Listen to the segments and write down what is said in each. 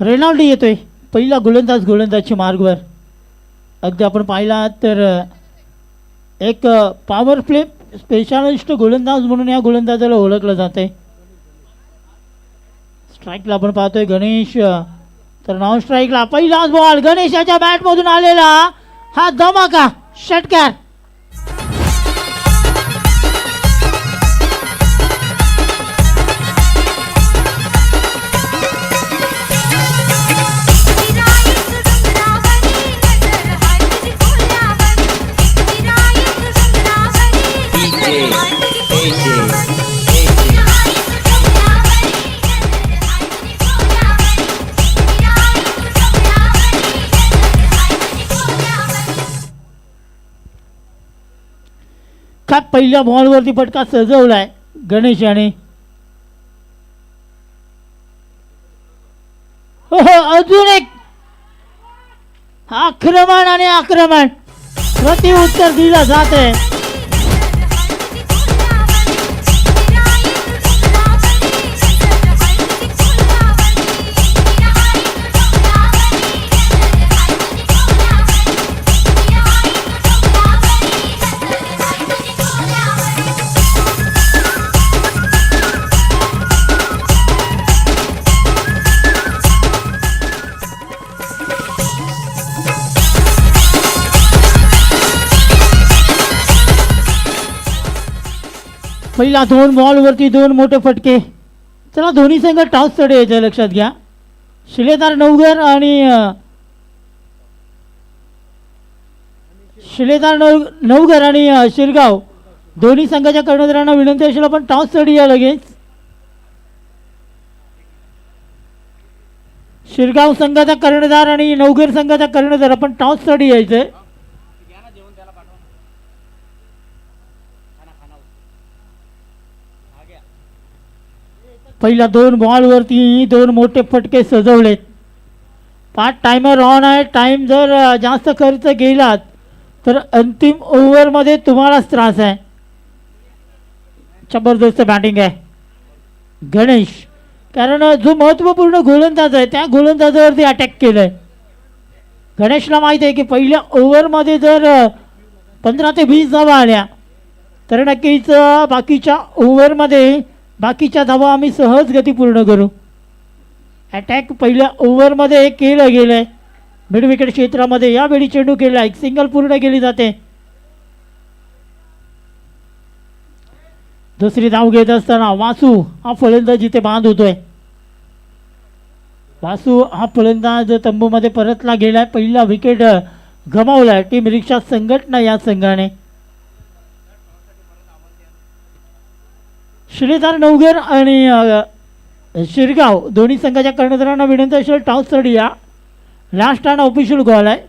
Renaldi येतोय पहिला गोलंदाजची मार्गवर. अगदी आपण पाहिला तर एक पॉवर प्ले स्पेशालिस्ट गोलंदाज म्हणून या गोलंदाजाला ओळखलं जाते. स्ट्राईकला आपण पाहतोय गणेश, तर नॉन स्ट्राईकला पहिलाच बॉल गणेशाच्या बॅटमधून आलेला हा धमाका षटकार. का पहिल्या बॉलवरती फटका सजवलाय गणेशाने. हो अजून एक आक्रमण आणि आक्रमण प्रति उत्तर दिलं जाते. पहिला 2 बॉलवरती 2 मोठे फटके. चला दोन्ही संघ टॉस कडे यायचं लक्षात घ्या. शिलेदार नवघर आणि शिरगाव दोन्ही संघाच्या कर्णधारांना विनंती असेल आपण टॉस कडे या लगेच. शिरगाव संघाचा कर्णधार आणि नवघर संघाचा कर्णधार आपण टॉस कडे यायचंय. पहिल्या 2 बॉलवरती 2 मोठे फटके सजवलेत. 5 टायमर ऑन आहे. टाइम जर जास्त खर्च गेलात तर अंतिम ओव्हरमध्ये तुम्हालाच त्रास आहे. जबरदस्त बॅटिंग आहे गणेश, कारण जो महत्त्वपूर्ण गोलंदाज आहे त्या गोलंदाजावरती अटॅक केलंय. गणेशला माहीत आहे की पहिल्या ओव्हरमध्ये जर 15 ते 20 धावा आल्या तर नक्कीच बाकीच्या ओव्हरमध्ये बाकीच्या धावा आम्ही सहज गती पूर्ण करू. अटॅक पहिल्या ओव्हरमध्ये केलं गेलं आहे मिड विकेट क्षेत्रामध्ये. यावेळी चेंडू केला, एक सिंगल पूर्ण केली जाते. दुसरी धाव घेत असताना वासू हा फलंदाज इथे बाद होतोय. वासू हा फलंदाज तंबूमध्ये परतला गेलाय. पहिला विकेट गमावलाय टीम रिक्षा संघटना या संघाने. शिलेदार नवघर आणि शिरगाव दोन्ही संघाच्या कर्णधारांना विनंती असेल टॉस साठी या. लास्ट आणि ऑफिशियल कॉल आहे.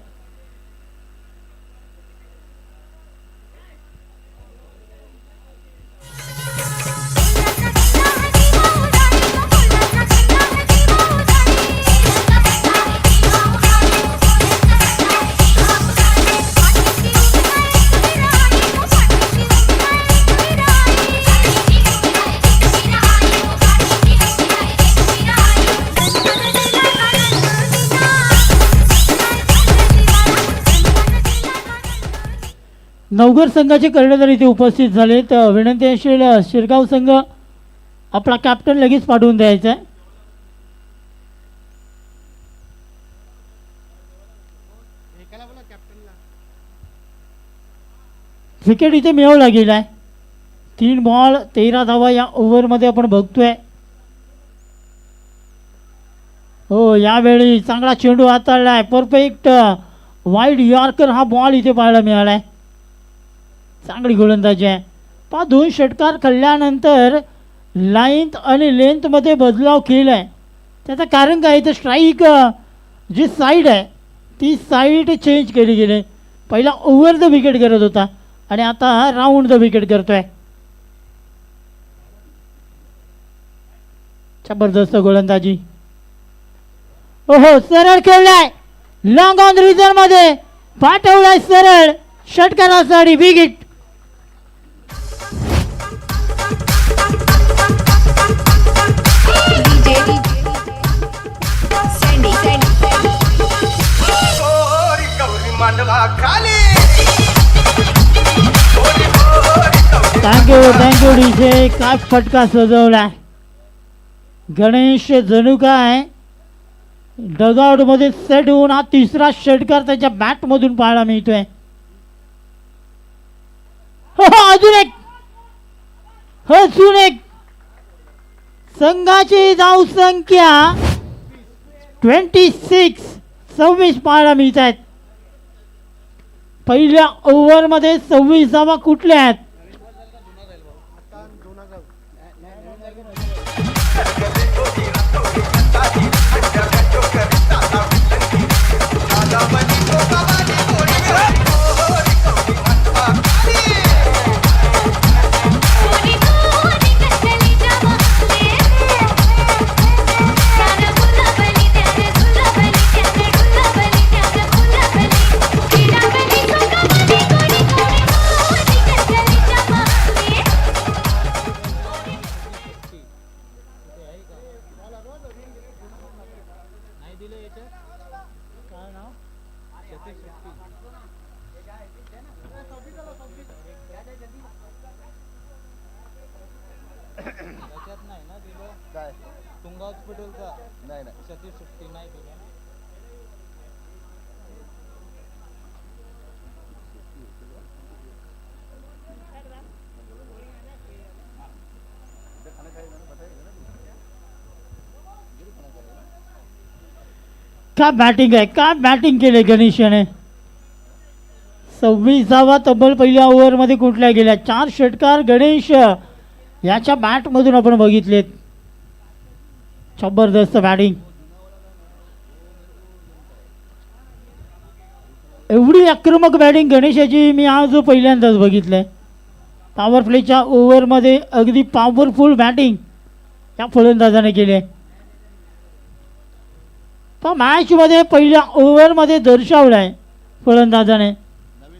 नवघर संघाचे कर्णधार इथे उपस्थित झाले. तर विनंती असेल शिरगाव संघ आपला कॅप्टन लगेच पाठवून द्यायचा आहे. विकेट इथे मिळवला गेलाय. 3 बॉल 13 धावा या ओव्हरमध्ये आपण बघतोय. हो यावेळी चांगला चेंडू हाताळलाय. परफेक्ट वाईड यॉर्कर हा बॉल इथे पाहायला मिळालाय. चांगली गोलंदाजी आहे. 2 षटकार खेळल्यानंतर लाईन्थ आणि लेंथमध्ये बदलाव केला आहे. त्याचं कारण काय तर स्ट्राईक जी साईड आहे ती साईड चेंज केली गेली. पहिला ओव्हर द विकेट करत होता आणि आता राऊंड द विकेट करतोय. जबरदस्त गोलंदाजी. ओहो सरळ खेळलाय. लॉंग ऑन रिझन मध्ये पाठवलाय सरळ षटकारासाठी विकेट. Sandy. मांडवा खाली थँक्यू डीजे. काय फटका सजवलाय गणेश. जणू काय डगआउट मध्ये सेट होऊन हा तिसरा षटकार त्याच्या बॅट मधून पाहायला मिळतोय. अजून एक अजून एक संघाची धाव संख्या 26 पाहायला मिळत आहेत. पहिल्या ओव्हरमध्ये 26 धावा कुठल्या आहेत? काय बॅटिंग आहे, काय बॅटिंग केले गणेश याने. 26 धावा तब्बल पहिल्या ओव्हरमध्ये कुठल्या गेल्या. 4 षटकार गणेश याच्या बॅटमधून आपण बघितलेत. जबरदस्त बॅटिंग. एवढी आक्रमक बॅटिंग गणेशाची मी आज पहिल्यांदाच बघितलंय. पॉवर प्लेच्या ओव्हरमध्ये अगदी पॉवरफुल बॅटिंग या फलंदाजाने केली आहे. तो मॅचमध्ये पहिल्या ओव्हरमध्ये दर्शवलं आहे फलंदाजाने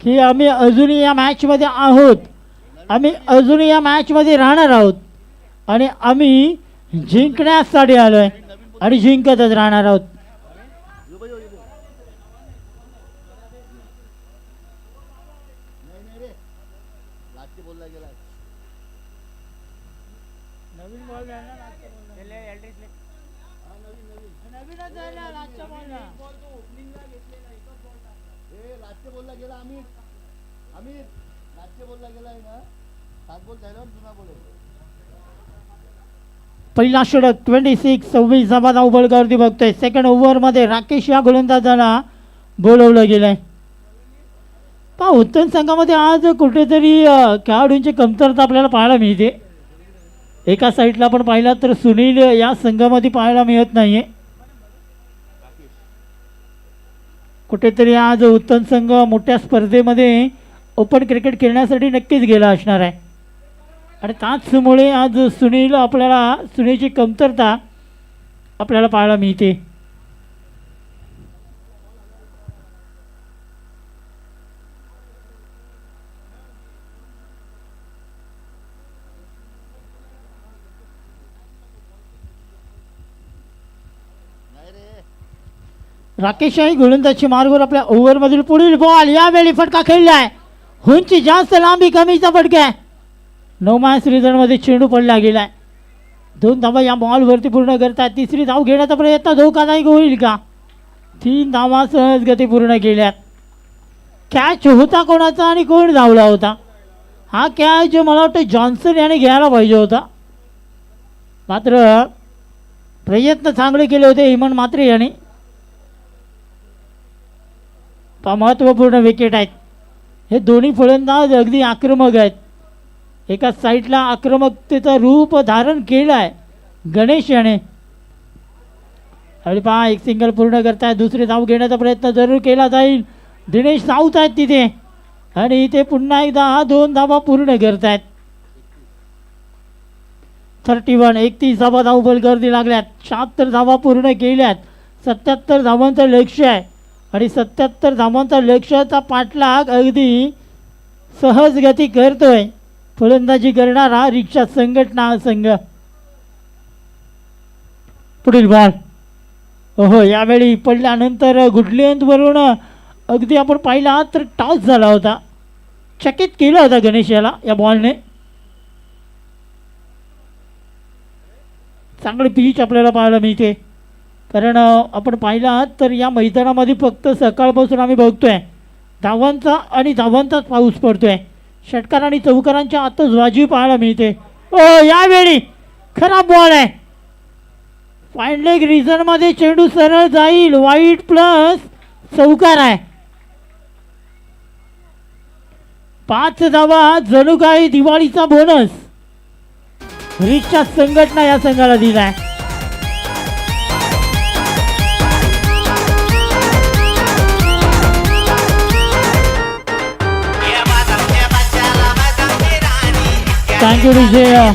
की आम्ही अजूनही या मॅचमध्ये आहोत, आम्ही अजूनही या मॅचमध्ये राहणार आहोत आणि आम्ही जिंकण्यासाठी आलो आहे आणि जिंकतच राहणार आहोत. पहिला षटक 26 धावा धावबळावरती बघतोय. सेकंड ओव्हरमध्ये राकेश या गोलंदाजाला बोलवलं गेलंय. पहा उत्तम संघामध्ये आज कुठेतरी खेळाडूंची कमतरता आपल्याला पाहायला मिळते. एका साईडला आपण पाहिला तर सुनील या संघामध्ये पाहायला मिळत नाहीये. कुठेतरी आज उत्तम संघ मोठ्या स्पर्धेमध्ये ओपन क्रिकेट खेळण्यासाठी नक्कीच गेला असणार आहे आणि त्याचमुळे आज सुनीलची कमतरता आपल्याला पाहायला मिळते. राकेश आई गोलंदाजी मार्गावर आपल्या ओव्हरमधील पुढील बॉल. यावेळी फटका खेळलाय. उंची जास्त, लांबी कमीचा फटका आहे. 9 मॅच रिझल्टमध्ये चेंडू पडला गेलाय. 2 धावा या बॉलवरती पूर्ण करतात. तिसरी धाव घेण्याचा प्रयत्न धोकादायक होईल का? 3 धावा सहज गती पूर्ण केल्यात. कॅच होता कोणाचा आणि कोण धावला होता? हा कॅच मला वाटतं जॉन्सन याने घ्यायला पाहिजे होता, मात्र प्रयत्न चांगले केले होते हेमंत म्हात्रे याने. महत्त्वपूर्ण विकेट आहेत. हे दोन्ही फलंदाज अगदी आक्रमक आहेत. एका साईडला आक्रमकतेचं रूप धारण केलं आहे गणेश याने. आणि पहा एक सिंगल पूर्ण करतायत. दुसरी धाव घेण्याचा प्रयत्न जरूर केला जाईल. दिनेश साऊथ आहेत तिथे आणि इथे पुन्हा एकदा 2 धावा पूर्ण करतायत. 31 धावा धावबलगर्दी लागल्यात. 76 धावा पूर्ण केल्यात. 77 धावांचं लक्ष आहे आणि 77 धावांचा लक्ष्याचा पाठलाग अगदी सहज गती करतोय फलंदाजी करणारा रिक्षा संघटना संघ. पुढील बॉल. ओहो, यावेळी पडल्यानंतर गुडलेंथवरून अगदी आपण पाहिला तर टॉस झाला होता, चकित केला होता गणेश याला या बॉलने. चांगली पिच आपल्याला पाहायला मिळते, कारण आपण पाहिला तर या मैदानामध्ये फक्त सकाळपासून आम्ही बघतोय धावांचा आणि धावांचाच पाऊस पडतोय. षटकार आणि चौकारांच्या आतषबाजी पाहायला मिळते. ओ यावेळी खराब बॉल आहे. फाईन लेग रिझनमध्ये चेंडू सरळ जाईल, वाईट प्लस चौकार आहे. 5 धावा जणू काही दिवाळीचा बोनस रिक्षा संघटना या संघाला दिलाय. थँक्यू विजय.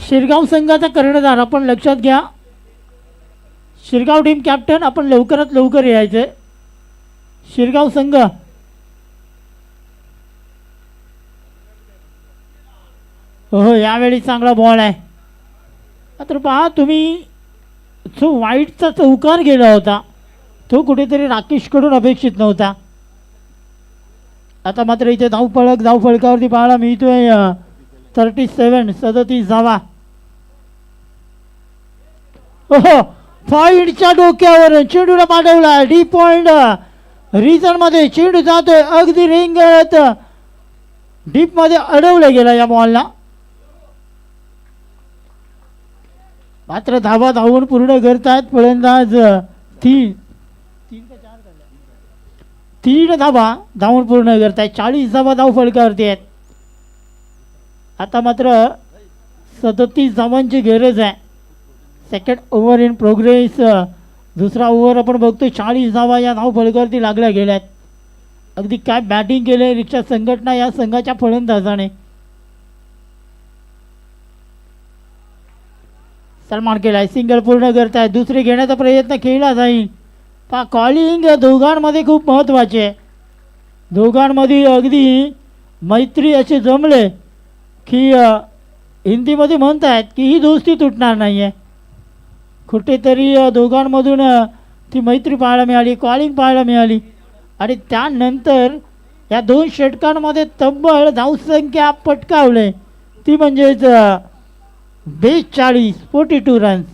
शिरगाव संघाचा कर्णधार आपण लक्षात घ्या. शिरगाव टीम कॅप्टन आपण लवकरात लवकर यायचं. शिरगाव संघ हो यावेळी चांगला बॉल आहे. मात्र पहा तुम्ही जो वाईटचा चौकार गेला होता तो कुठेतरी राकेशकडून अपेक्षित नव्हता. आता मात्र इथे धावफलकावरती पाहायला मिळतोय 37 धावा. हो पॉइंटच्या डोक्यावर चेंडूला पाठवला. डी पॉइंट रिझन मध्ये चेंडू जातोय, अगदी रिंगत डीप मध्ये अडवला गेला या बॉलला. मात्र धावा धावून पूर्ण करतायत फलंदाज. 3 धावा धावून पूर्ण करतायत. 40 धावा धाव फलकावरती आहेत. आता मात्र 37 धावांची गरज आहे. Second over in progress. दुसरा ओव्हर आपण बघतोय. 40 धावा या धाव फलकावरती लागल्या गेल्यात. अगदी काय बॅटिंग केले रिक्षा संघटना या संघाच्या फलंदाजाने. सलमान केलाय, सिंगल पूर्ण करताय. दुसरी घेण्याचा प्रयत्न केला जाईल. पा कॉलिंग दोघांमध्ये खूप महत्त्वाचे आहे. दोघांमध्ये अगदी मैत्री असे जमले की हिंदीमध्ये म्हणतायत की ही दोस्ती तुटणार नाही आहे. कुठेतरी दोघांमधून ती मैत्री पाहायला मिळाली, कॉलिंग पाहायला मिळाली. आणि त्यानंतर या 2 षटकांमध्ये तब्बल धावसंख्या पटकावले ती म्हणजेच 42 रन्स.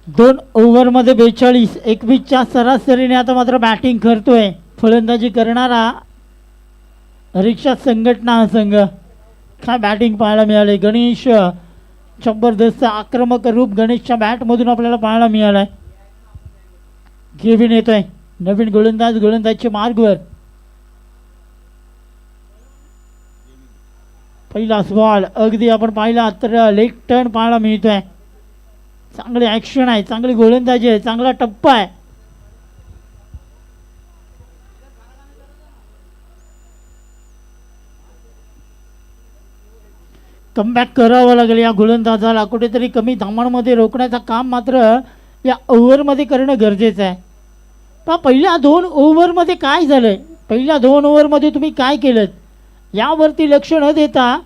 दोन ओव्हरमध्ये 42. 21च्या सरासरीने आता मात्र बॅटिंग करतोय. फलंदाजी करणारा रिक्षा संघटना संघ. काय बॅटिंग पाहायला मिळाले. गणेश जबरदस्त आक्रमक रूप गणेशच्या बॅटमधून आपल्याला पाहायला मिळालं आहे. केविन येतोय नवीन गोलंदाजच्या मार्गवर. पहिलाच बॉल अगदी आपण पाहिला तर लेग टर्न पाहायला मिळतोय. चांगली ॲक्शन आहे, चांगली गोलंदाजी आहे, चांगला टप्पा आहे. कमबॅक करावं लागेल या गोलंदाजाला. कुठेतरी कमी धावांमध्ये रोखण्याचं काम मात्र या ओव्हरमध्ये करणं गरजेचं आहे. पण पहिल्या 2 ओव्हरमध्ये काय झालं, पहिल्या 2 ओव्हरमध्ये तुम्ही काय केलं यावरती लक्ष न देता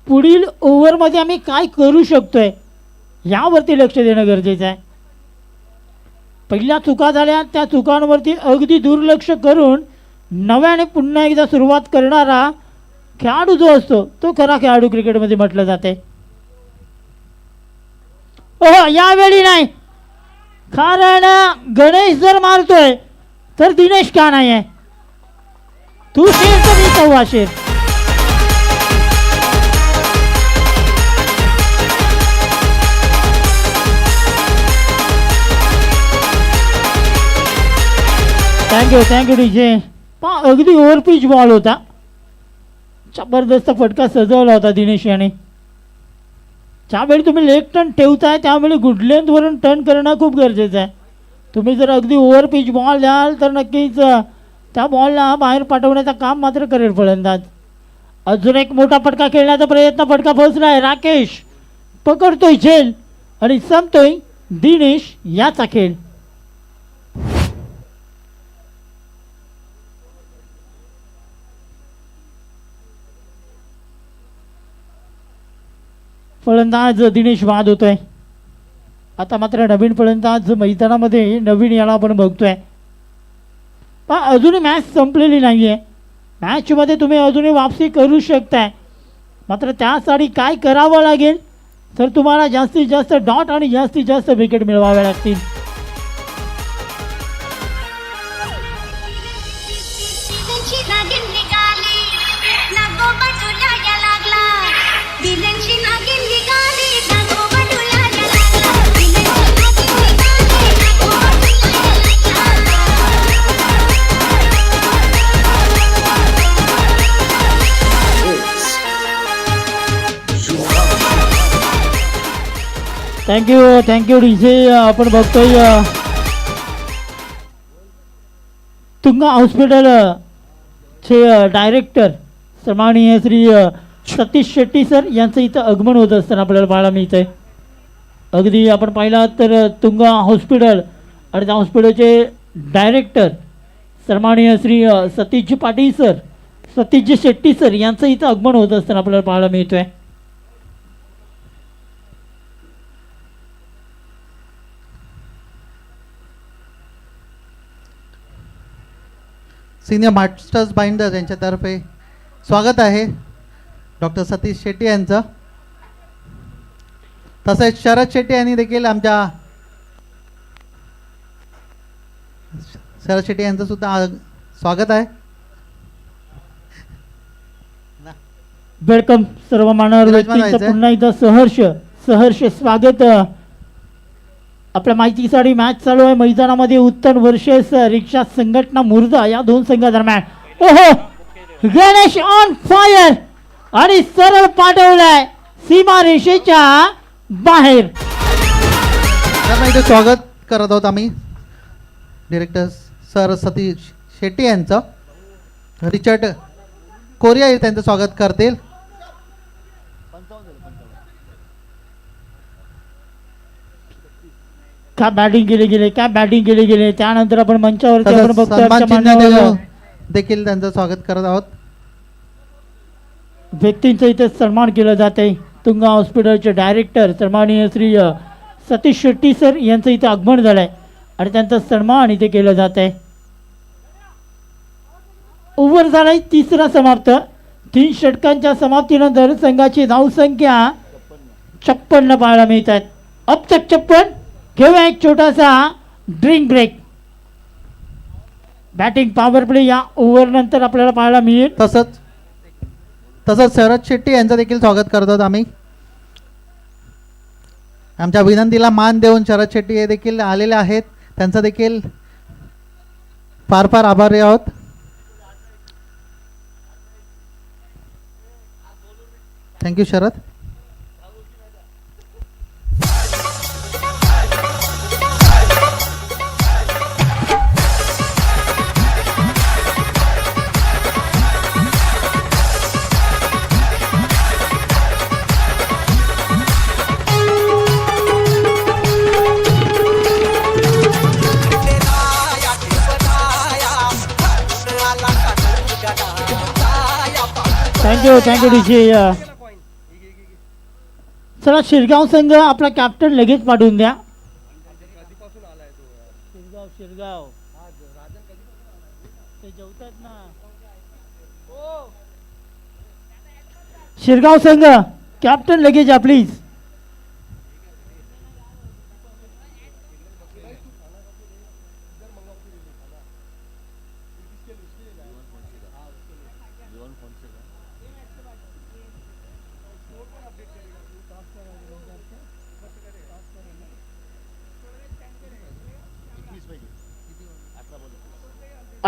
पुढील ओव्हरमध्ये आम्ही काय करू शकतोय यावरती लक्ष देणं गरजेचं आहे. पहिल्या चुका झाल्या त्या चुकांवरती अगदी दुर्लक्ष करून नव्याने पुन्हा एकदा सुरुवात करणारा खेळाडू जो असतो तो खरा खेळाडू क्रिकेटमध्ये म्हटलं जाते. ओह यावेळी नाही, कारण गणेश जर मारतोय तर दिनेश का नाही आहे. तू शेर तर मी 1.25 शेर. Thank you DJ. अगदी ओव्हर पिच बॉल होता. जबरदस्त फटका सजवला होता दिनेश याने. ज्यावेळी तुम्ही लेग टर्न ठेवताय त्यावेळी गुड लेंथवरून टर्न करणं खूप गरजेचं आहे. तुम्ही जर अगदी ओव्हर पिच बॉल द्याल तर नक्कीच त्या बॉलला बाहेर पाठवण्याचं काम मात्र करेल फलंदाज. अजून एक मोठा फटका खेळण्याचा प्रयत्न. फटका फसला आहे. राकेश पकडतोय झेल आणि संपतोय दिनेश याचा खेळ. फलंदाज दिनेश बाद होतोय. आता मात्र नवीन फलंदाज मैदानामध्ये नवीन याला आपण बघतोय. पण अजूनही मॅच संपलेली नाही आहे. मॅचमध्ये तुम्ही अजूनही वापसी करू शकताय. मात्र त्यासाठी काय करावं लागेल तर तुम्हाला जास्तीत जास्त डॉट आणि जास्तीत जास्त विकेट मिळवाव्या लागतील. Thank you DJ. आपण बघतोय तुंगा हॉस्पिटल चे डायरेक्टर सन्माननीय श्री सतीश शेट्टी सर यांचं इथं आगमन होत असताना आपल्याला पाहायला मिळतं आहे. अगदी आपण पाहिलात तर तुंगा हॉस्पिटल आणि त्या हॉस्पिटलचे डायरेक्टर सन्माननीय श्री सतीशजी पाटील सर, सतीशजी शेट्टी सर यांचं इथं आगमन होत असताना आपल्याला पाहायला मिळतं आहे. सिनियर मास्टर्स बाइंडर यांच्यातर्फे स्वागत आहे डॉक्टर सतीश शेट्टी यांचं. तसेच शरद शेट्टी यांनी देखील आमच्या शरद शेट्टी यांचं सुद्धा स्वागत आहे. वेलकम सर्व मान्यवर व्यक्तींचं पुन्हा एकदा सहर्ष स्वागत. आपल्या माहितीसाठी मॅच चालू आहे मैदानामध्ये. उत्तन वर्सेस रिक्षा संघटना मुर्दा या दोन संघादरम्यान. ओहो, गणेश ऑन फायर आणि सरळ पाठवलाय सीमा रेषेच्या बाहेर. स्वागत करत आहोत आम्ही डिरेक्टर सर सतीश शेट्टी यांचं. रिचर्ड कोरिया त्यांचं स्वागत करतील. काय बॅटिंग केली गेले त्यानंतर आपण मंचावरती आपण बघतो देखील त्यांचं स्वागत करत आहोत. व्यक्तींचं इथे सन्मान केलं जाते. तुंगा हॉस्पिटलचे डायरेक्टर सन्माननीय श्री सतीश शेट्टी सर यांचं इथे आगमन झालंय आणि त्यांचा सन्मान इथे केलं जात आहे. ओव्हर झालाय तिसरा समाप्त. 3 षटकांच्या समाप्तीनंतर संघाची धावसंख्या 56 पाहायला मिळत आहेत. अब तक 56. घेऊया एक छोटासा drink break. Batting power play या ओव्हर नंतर आपल्याला पाहायला मिळेल. तसंच शरद शेट्टी यांचं देखील स्वागत करतो आम्ही. आमच्या विनंतीला मान देऊन शरद शेट्टी हे देखील आलेले आहेत. त्यांचा देखील फार फार आभारी आहोत. थँक्यू शरद. Thank you DJ. चला शिरगाव संघ आपला कॅप्टन लगेच पाठवून द्या. शिरगाव ते जेवतात ना. शिरगाव संघ कॅप्टन लगेच या प्लीज.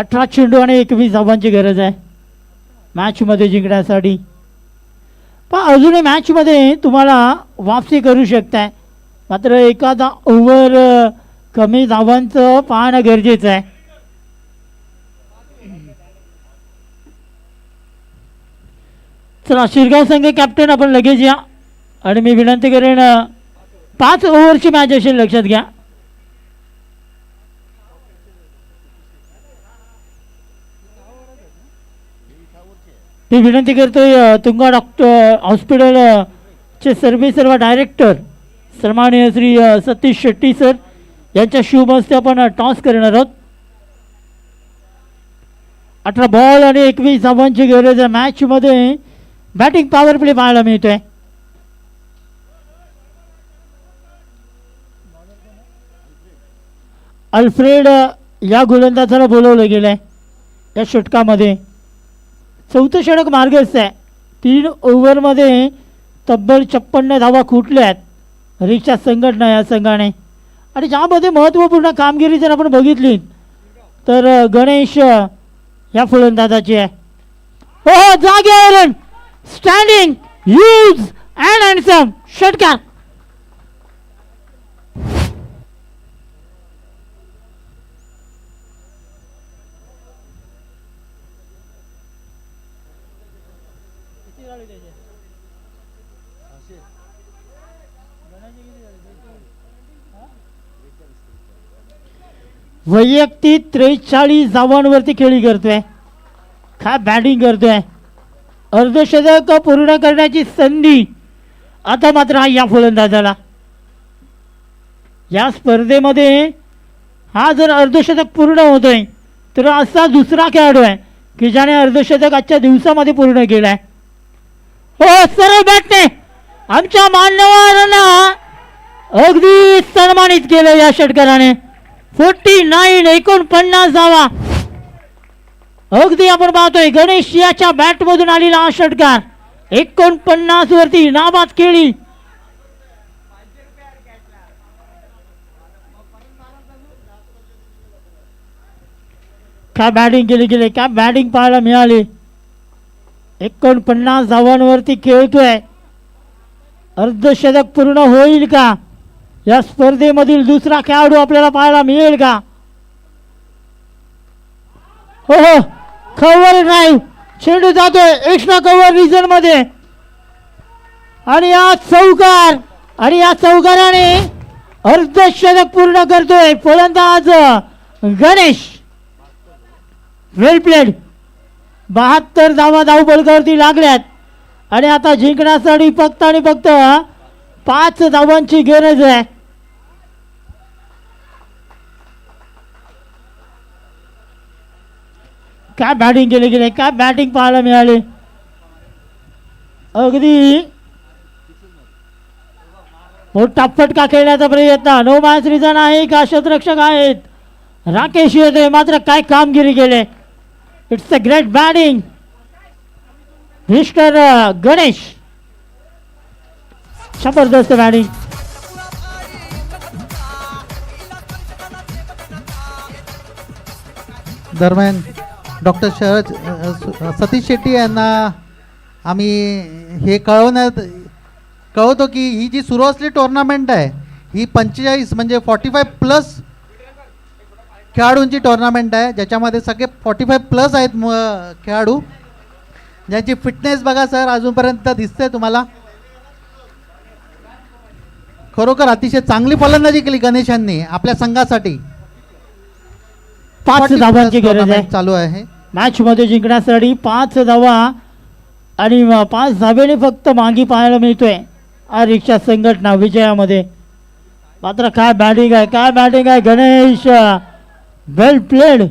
18 चेंडू आणि 21 धावांची गरज आहे मॅचमध्ये जिंकण्यासाठी. पण अजूनही मॅचमध्ये तुम्हाला वापसी करू शकताय, मात्र एखादा ओव्हर कमी धावांचं पाहणं गरजेचं आहे. चला शिरगाव संघ कॅप्टन आपण लगेच या आणि मी विनंती करेन 5 ओव्हरची मॅच असेल, लक्षात घ्या. मी विनंती करतोय तुंगा डॉक्टर हॉस्पिटल चे सर्व डायरेक्टर सन्माननीय श्री सतीश शेट्टी सर यांच्या शुभ हस्ते आपण टॉस करणार आहोत. 18 बॉल आणि 21 धावांची गरज आहे. मॅचमध्ये बॅटिंग पॉवर प्ले पाहायला मिळतोय. अल्फ्रेड या गोलंदाजाला बोलवलं गेलं आहे या षटकामध्ये. 4थं षटक मार्गस्थ आहे. 3 ओव्हरमध्ये तब्बल 56 धावा खुटल्यात रिक्षा संघटना या संघाने. आणि ज्यामध्ये महत्त्वपूर्ण कामगिरी जर आपण बघितली तर गणेश या फलंदाजाची आहे. हो जागेवरून स्टँडिंग यूज अँड हँडसम षटकार. वैयक्तिक 43 धावांवरती खेळी करतोय. काय बॅटिंग करतोय. अर्धशतक पूर्ण करण्याची संधी आता मात्र हा या फलंदाजाला. या स्पर्धेमध्ये हा जर अर्धशतक पूर्ण होतोय तर असा दुसरा खेळाडू आहे की ज्याने अर्धशतक आजच्या दिवसामध्ये पूर्ण केलं आहे. हो सरळ बॅटने आमच्या मान्यवरांना अगदी सन्मानित केलं या षटकाराने. 49 49 धावा अगदी आपण पाहतोय. गणेश याच्या बॅटमधून आलेला हा षटकार 49 वरती नाबाद केली. काय बॅटिंग केली गेली, काय बॅटिंग पाहायला मिळाली. 49 धावांवरती खेळतोय. अर्धशतक पूर्ण होईल का. या स्पर्धेमधील दुसरा खेळाडू आपल्याला पाहायला मिळेल का. हो हो कव्हर ड्राईव्ह चेंडू जातोय एक्स्ट्रा कव्हर रिजन मध्ये आणि या चौकार आणि या चौकाराने अर्धशतक पूर्ण करतोय फलंदाज गणेश. वेल प्लेड. 72 धावा धावफलकावरती लागल्यात आणि आता जिंकण्यासाठी फक्त आणि फक्त 5 धावांची गरज आहे. काय बॅटिंग केली गेली, काय बॅटिंग पाहायला मिळाली. अगदी मोठा फटका खेळण्याचा प्रयत्न. नो मॅच रिझन आहे का शतरक्षक आहेत राकेश येते, मात्र काय कामगिरी केले. It's a great batting mister Ganesh. जबरदस्त बॅटिंग. दरम्यान डॉक्टर शरद सतीश शेट्टी यांना आम्ही हे कळवतो की ही जी सुरू असलेली टुर्नामेंट आहे ही 45 म्हणजे 45+ खेळाडूंची टुर्नामेंट आहे, ज्याच्यामध्ये सगळे 45+ आहेत खेळाडू, ज्यांची फिटनेस बघा सर अजूनपर्यंत दिसते तुम्हाला. खरोखर अतिशय चांगली फलंदाजी केली गणेश यांनी आपल्या संघासाठी. 5 धावांची गरज आहे चालू आहे मॅच मध्ये जिंकण्यासाठी. 5 धावा आणि 5 धावेने फक्त मागे पाहायला मिळतोय हा रिक्षा संघटना विजयामध्ये. मात्र काय बॅटिंग आहे, काय बॅटिंग आहे. गणेश वेल प्लेड.